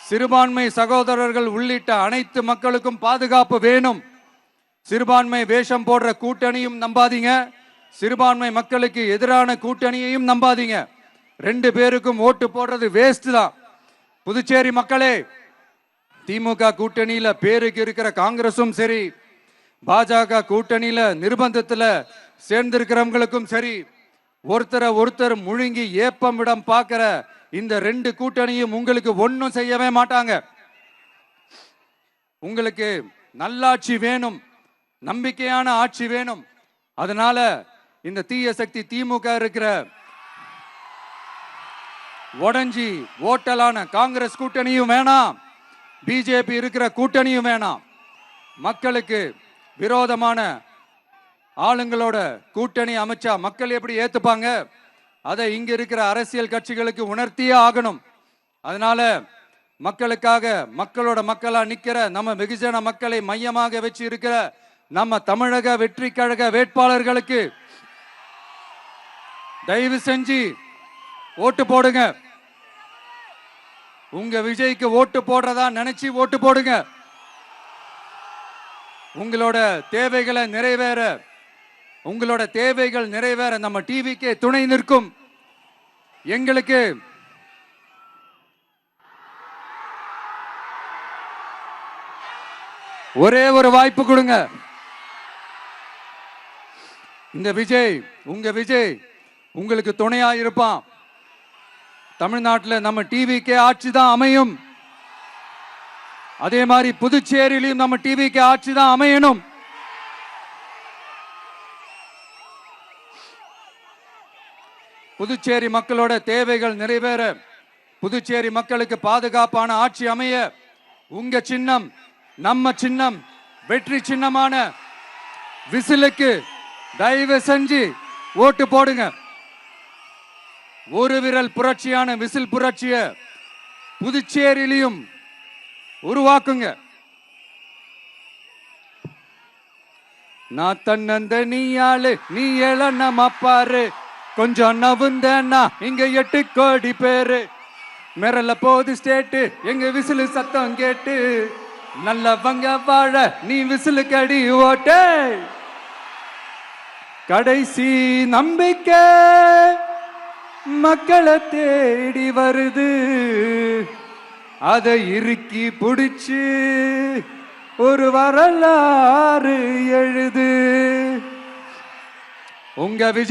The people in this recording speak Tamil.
சிறுபான்மை சகோதரர்கள் உள்ளிட்ட அனைத்து மக்களுக்கும் பாதுகாப்பு வேணும். சிறுபான்மை வேஷம் போடுற கூட்டணியும் நம்பாதீங்க, சிறுபான்மை மக்களுக்கு எதிரான கூட்டணியையும் நம்பாதீங்க. ரெண்டு பேருக்கும் ஓட்டு போடுறது வேஸ்ட் தான். புதுச்சேரி மக்களே, திமுக கூட்டணியில பேருக்கு இருக்கிற காங்கிரசும் சரி, பாஜக கூட்டணியில நிர்பந்தத்துல சேர்ந்திருக்கிறவங்களுக்கும் சரி, ஒருத்தர் முழுங்கி ஏப்பம் விடம் பார்க்கிற இந்த ரெண்டு கூட்டணியும் உங்களுக்கு ஒன்னும் செய்யவே மாட்டாங்க. உங்களுக்கு நல்லாட்சி வேணும், நம்பிக்கையான ஆட்சி வேணும். அதனால இந்த தீய சக்தி திமுக இருக்கிற உடஞ்சி ஓட்டலான காங்கிரஸ் கூட்டணியும் வேணாம், பிஜேபி இருக்கிற கூட்டணியும் வேணாம். மக்களுக்கு விரோதமான ஆளுங்களோட கூட்டணி அமைச்சா மக்கள் எப்படி ஏத்துப்பாங்க? அதை இங்க இருக்கிற அரசியல் கட்சிகளுக்கு உணர்த்தியே ஆகணும். அதனால மக்களுக்காக மக்களோட மக்களா நிக்கிற நம்ம வெகுஜன மக்களை மையமாக வச்சு இருக்கிற நம்ம தமிழக வெற்றி கழக வேட்பாளர்களுக்கு தயவு செஞ்சு ஓட்டு போடுங்க. உங்க விஜய்க்கு ஓட்டு போடுறதா நினைச்சு ஓட்டு போடுங்க. உங்களோட தேவைகளை நிறைவேற, உங்களோட தேவைகள் நிறைவேற நம்ம டிவிக்கு துணை நிற்கும். எங்களுக்கு ஒரே ஒரு வாய்ப்பு கொடுங்க. இந்த விஜய், உங்க விஜய் உங்களுக்கு துணையா இருப்பான். தமிழ்நாட்டில் நம்ம டிவிக்கு ஆட்சி தான் அமையும். அதே மாதிரி புதுச்சேரியிலும் நம்ம டிவிக்கு ஆட்சி தான் அமையணும். புதுச்சேரி மக்களோட தேவைகள் நிறைவேற, புதுச்சேரி மக்களுக்கு பாதுகாப்பான ஆட்சி அமைய உங்க சின்னம், நம்ம சின்னம், வெற்றி சின்னமான விசிலுக்கு தயவு செஞ்சு ஓட்டு போடுங்க. ஒரு விரல் புரட்சியான விசில் புரட்சிய புதுச்சேரியிலும் உருவாக்குங்க. நான் தன்னந்த நீ ஆளு, நீ எழ நம்ம பாரு, கொஞ்சம் நவுந்தேன்னா இங்க 8 கோடி பேரு. மிரல போது ஸ்டேட்டு எங்க விசிலு சத்தம் கேட்டு, நல்லவங்க வாழ நீ விசிலு கடி ஓட்டே. கடைசி நம்பிக்கை மக்களை தேடி வருது, அதை இறுக்கி பிடிச்சு ஒரு வரலாறு எழுது. உங்க விஜய்